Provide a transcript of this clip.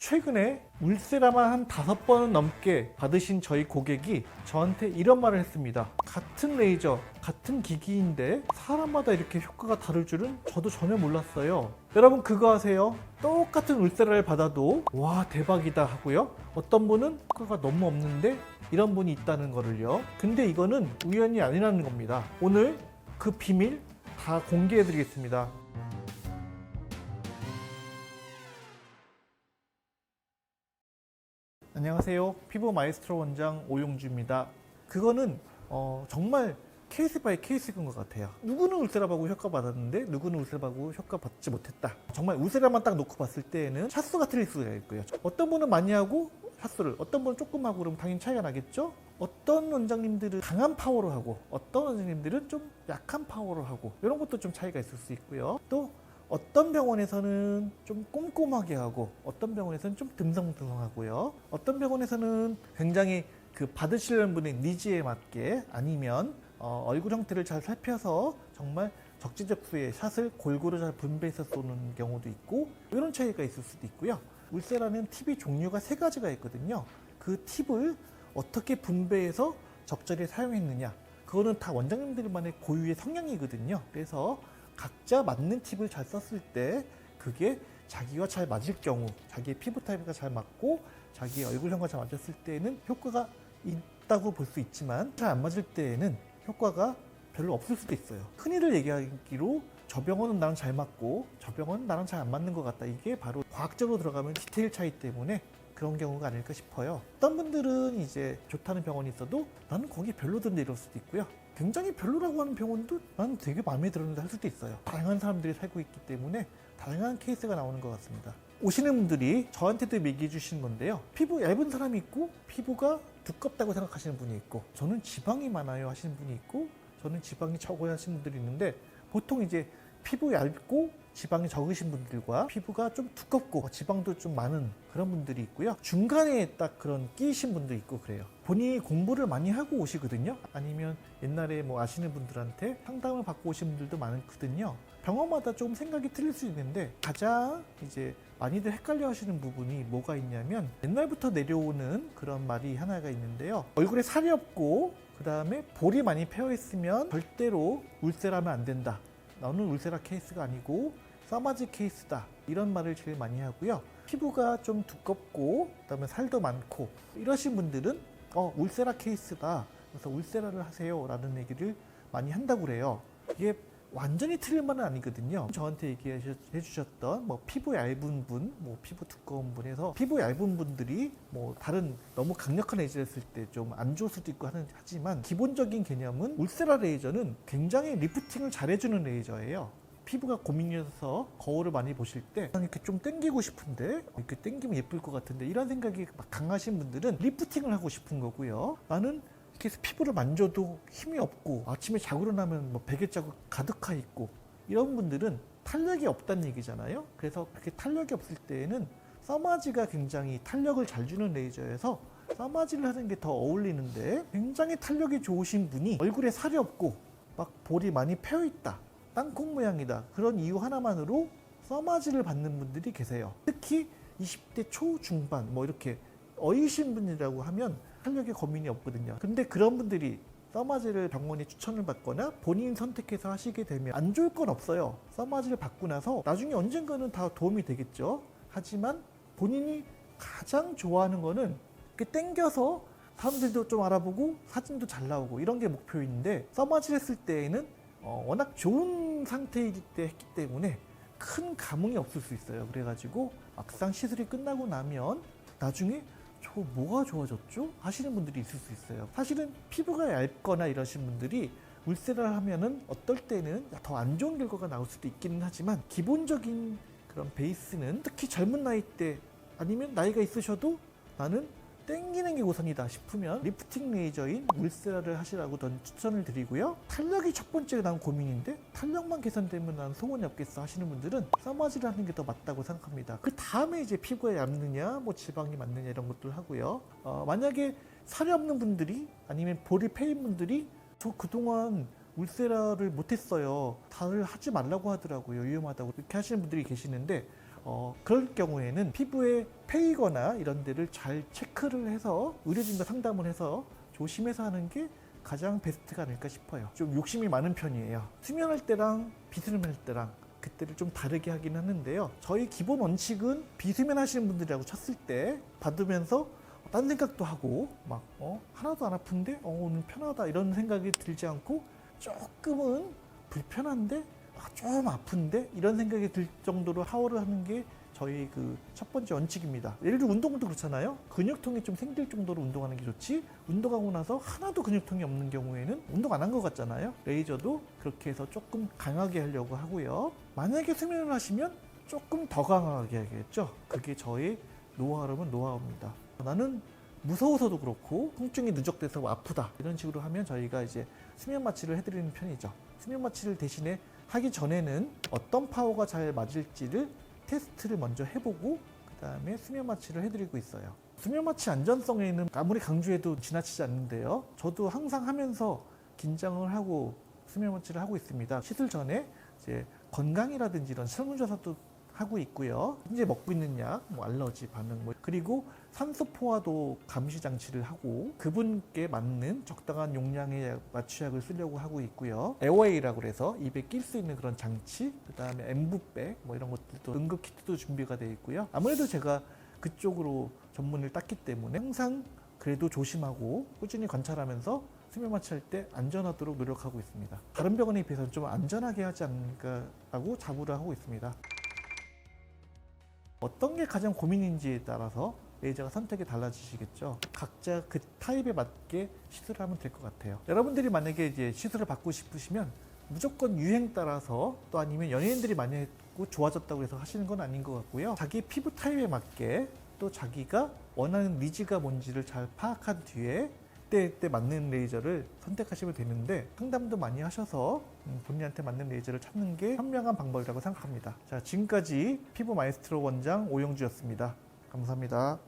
최근에 울세라만 한 5번 넘게 받으신 저희 고객이 저한테 이런 말을 했습니다. 같은 레이저, 같은 기기인데 사람마다 이렇게 효과가 다를 줄은 저도 전혀 몰랐어요. 여러분 그거 아세요? 똑같은 울세라를 받아도 와 대박이다 하고요. 어떤 분은 효과가 너무 없는데 이런 분이 있다는 거를요. 근데 이거는 우연이 아니라는 겁니다. 오늘 그 비밀 다 공개해 드리겠습니다. 안녕하세요. 피부 마이스트로 원장 오용주입니다. 그거는 정말 케이스 바이 케이스인 것 같아요. 누구는 울세라 받고 효과 받았는데 누구는 울세라 받고 효과 받지 못했다. 정말 울세라만 딱 놓고 봤을 때에는 샷수가 틀릴 수가 있고요. 어떤 분은 많이 하고 샷수를, 어떤 분은 조금 하고 그러면 당연히 차이가 나겠죠. 어떤 원장님들은 강한 파워로 하고 어떤 원장님들은 좀 약한 파워로 하고 이런 것도 좀 차이가 있을 수 있고요. 또 어떤 병원에서는 좀 꼼꼼하게 하고 어떤 병원에서는 좀 듬성듬성하고요. 어떤 병원에서는 굉장히 그 받으시려는 분의 니즈에 맞게 아니면 얼굴 형태를 잘 살펴서 정말 적재적소에 샷을 골고루 잘 분배해서 쏘는 경우도 있고 이런 차이가 있을 수도 있고요. 울세라는 팁이 종류가 3가지가 있거든요. 그 팁을 어떻게 분배해서 적절히 사용했느냐 그거는 다 원장님들만의 고유의 성향이거든요. 그래서 각자 맞는 팁을 잘 썼을 때 그게 자기와 잘 맞을 경우, 자기의 피부 타입과 잘 맞고 자기의 얼굴형과 잘 맞았을 때에는 효과가 있다고 볼 수 있지만 잘 안 맞을 때에는 효과가 별로 없을 수도 있어요. 흔히들 얘기하기로 저 병원은 나랑 잘 맞고 저 병원은 나랑 잘 안 맞는 것 같다. 이게 바로 과학적으로 들어가면 디테일 차이 때문에 그런 경우가 아닐까 싶어요. 어떤 분들은 이제 좋다는 병원이 있어도 나는 거기 별로던데 이럴 수도 있고요. 굉장히 별로라고 하는 병원도 나는 되게 마음에 들었는데 할 수도 있어요. 다양한 사람들이 살고 있기 때문에 다양한 케이스가 나오는 것 같습니다. 오시는 분들이 저한테도 얘기해 주시는 건데요. 피부 얇은 사람이 있고 피부가 두껍다고 생각하시는 분이 있고 저는 지방이 많아요 하시는 분이 있고 저는 지방이 적어야 하시는 분들이 있는데 보통 이제 피부 얇고 지방이 적으신 분들과 피부가 좀 두껍고 지방도 좀 많은 그런 분들이 있고요. 중간에 딱 그런 끼이신 분도 있고 그래요. 본인이 공부를 많이 하고 오시거든요. 아니면 옛날에 뭐 아시는 분들한테 상담을 받고 오신 분들도 많거든요. 병원마다 좀 생각이 틀릴 수 있는데 가장 이제 많이들 헷갈려 하시는 부분이 뭐가 있냐면 옛날부터 내려오는 그런 말이 하나가 있는데요. 얼굴에 살이 없고 그 다음에 볼이 많이 패여 있으면 절대로 울세라면 안 된다. 너는 울세라 케이스가 아니고 써마지 케이스다. 이런 말을 제일 많이 하고요. 피부가 좀 두껍고 그다음에 살도 많고 이러신 분들은 울세라 케이스다. 그래서 울세라를 하세요 라는 얘기를 많이 한다고 그래요. 이게 완전히 틀린 말은 아니거든요. 저한테 얘기해 주셨던 뭐 피부 얇은 분, 뭐 피부 두꺼운 분에서 피부 얇은 분들이 뭐 다른 너무 강력한 레이저를 했을 때 좀 안 좋을 수도 있고 하지만 기본적인 개념은 울세라 레이저는 굉장히 리프팅을 잘해주는 레이저예요. 피부가 고민이어서 거울을 많이 보실 때 이렇게 좀 당기고 싶은데 이렇게 당기면 예쁠 것 같은데 이런 생각이 막 강하신 분들은 리프팅을 하고 싶은 거고요. 나는 이렇게 피부를 만져도 힘이 없고 아침에 자고 일어나면 뭐 베개 자국 가득하 있고 이런 분들은 탄력이 없다는 얘기잖아요. 그래서 그렇게 탄력이 없을 때에는 써마지가 굉장히 탄력을 잘 주는 레이저여서 써마지를 하는 게 더 어울리는데 굉장히 탄력이 좋으신 분이 얼굴에 살이 없고 막 볼이 많이 패여 있다. 땅콩 모양이다. 그런 이유 하나만으로 써마지를 받는 분들이 계세요. 특히 20대 초중반 뭐 이렇게 어이신 분이라고 하면 탄력에 고민이 없거든요. 근데 그런 분들이 써마지를 병원에 추천을 받거나 본인 선택해서 하시게 되면 안 좋을 건 없어요. 써마지를 받고 나서 나중에 언젠가는 다 도움이 되겠죠. 하지만 본인이 가장 좋아하는 거는 이렇게 땡겨서 사람들도 좀 알아보고 사진도 잘 나오고 이런 게 목표인데 써마지를 했을 때에는 워낙 좋은 상태일 때 했기 때문에 큰 감흥이 없을 수 있어요. 그래가지고 막상 시술이 끝나고 나면 나중에 저 뭐가 좋아졌죠? 하시는 분들이 있을 수 있어요. 사실은 피부가 얇거나 이러신 분들이 울세라를 하면은 어떨 때는 더 안 좋은 결과가 나올 수도 있기는 하지만 기본적인 그런 베이스는 특히 젊은 나이 때 아니면 나이가 있으셔도 나는 땡기는 게 우선이다 싶으면 리프팅 레이저인 울세라를 하시라고 전 추천을 드리고요. 탄력이 첫 번째 난 고민인데 탄력만 개선되면 난 소원이 없겠어 하시는 분들은 써마지를 하는 게 더 맞다고 생각합니다. 그 다음에 이제 피부에 얇느냐 뭐 지방이 맞느냐 이런 것들 하고요. 만약에 살이 없는 분들이 아니면 볼이 패인 분들이 저 그동안 울세라를 못했어요. 다들 하지 말라고 하더라고요. 위험하다고 이렇게 하시는 분들이 계시는데 그럴 경우에는 피부에 패이거나 이런 데를 잘 체크를 해서 의료진과 상담을 해서 조심해서 하는 게 가장 베스트가 아닐까 싶어요. 좀 욕심이 많은 편이에요. 수면할 때랑 비수면할 때랑 그때를 좀 다르게 하긴 하는데요. 저희 기본 원칙은 비수면 하시는 분들이라고 쳤을 때 받으면서 딴 생각도 하고 막 하나도 안 아픈데 오늘 편하다 이런 생각이 들지 않고 조금은 불편한데 좀 아픈데 이런 생각이 들 정도로 샤워를 하는 게 저희 그 첫 번째 원칙입니다. 예를 들어 운동도 그렇잖아요. 근육통이 좀 생길 정도로 운동하는 게 좋지, 운동하고 나서 하나도 근육통이 없는 경우에는 운동 안 한 것 같잖아요. 레이저도 그렇게 해서 조금 강하게 하려고 하고요. 만약에 수면을 하시면 조금 더 강하게 하겠죠. 그게 저의 노하우라면 노하우입니다. 나는 무서워서도 그렇고 통증이 누적돼서 아프다 이런 식으로 하면 저희가 이제 수면 마취를 해드리는 편이죠. 수면 마취를 대신에 하기 전에는 어떤 파워가 잘 맞을지를 테스트를 먼저 해보고 그 다음에 수면 마취를 해드리고 있어요. 수면 마취 안전성에는 아무리 강조해도 지나치지 않는데요. 저도 항상 하면서 긴장을 하고 수면 마취를 하고 있습니다. 시술 전에 이제 건강이라든지 이런 설문조사도 하고 있고요. 현재 먹고 있는 약, 알러지 반응, 그리고 산소 포화도 감시 장치를 하고 그분께 맞는 적당한 용량의 마취약을 쓰려고 하고 있고요. 에어웨이라고 해서 입에 낄 수 있는 그런 장치, 그 다음에 엠브백 이런 것들도 응급 키트도 준비가 되어 있고요. 아무래도 제가 그쪽으로 전문을 땄기 때문에 항상 그래도 조심하고 꾸준히 관찰하면서 수면 마취할 때 안전하도록 노력하고 있습니다. 다른 병원에 비해서는 좀 안전하게 하지 않을까라고 자부를 하고 있습니다. 어떤 게 가장 고민인지에 따라서 레이저가 선택이 달라지시겠죠. 각자 그 타입에 맞게 시술을 하면 될 것 같아요. 여러분들이 만약에 이제 시술을 받고 싶으시면 무조건 유행 따라서 또 아니면 연예인들이 많이 했고 좋아졌다고 해서 하시는 건 아닌 것 같고요. 자기 피부 타입에 맞게 또 자기가 원하는 니즈가 뭔지를 잘 파악한 뒤에 그때 맞는 레이저를 선택하시면 되는데 상담도 많이 하셔서 본인한테 맞는 레이저를 찾는 게 현명한 방법이라고 생각합니다. 자, 지금까지 피부 마에스트로 원장 오영주였습니다. 감사합니다.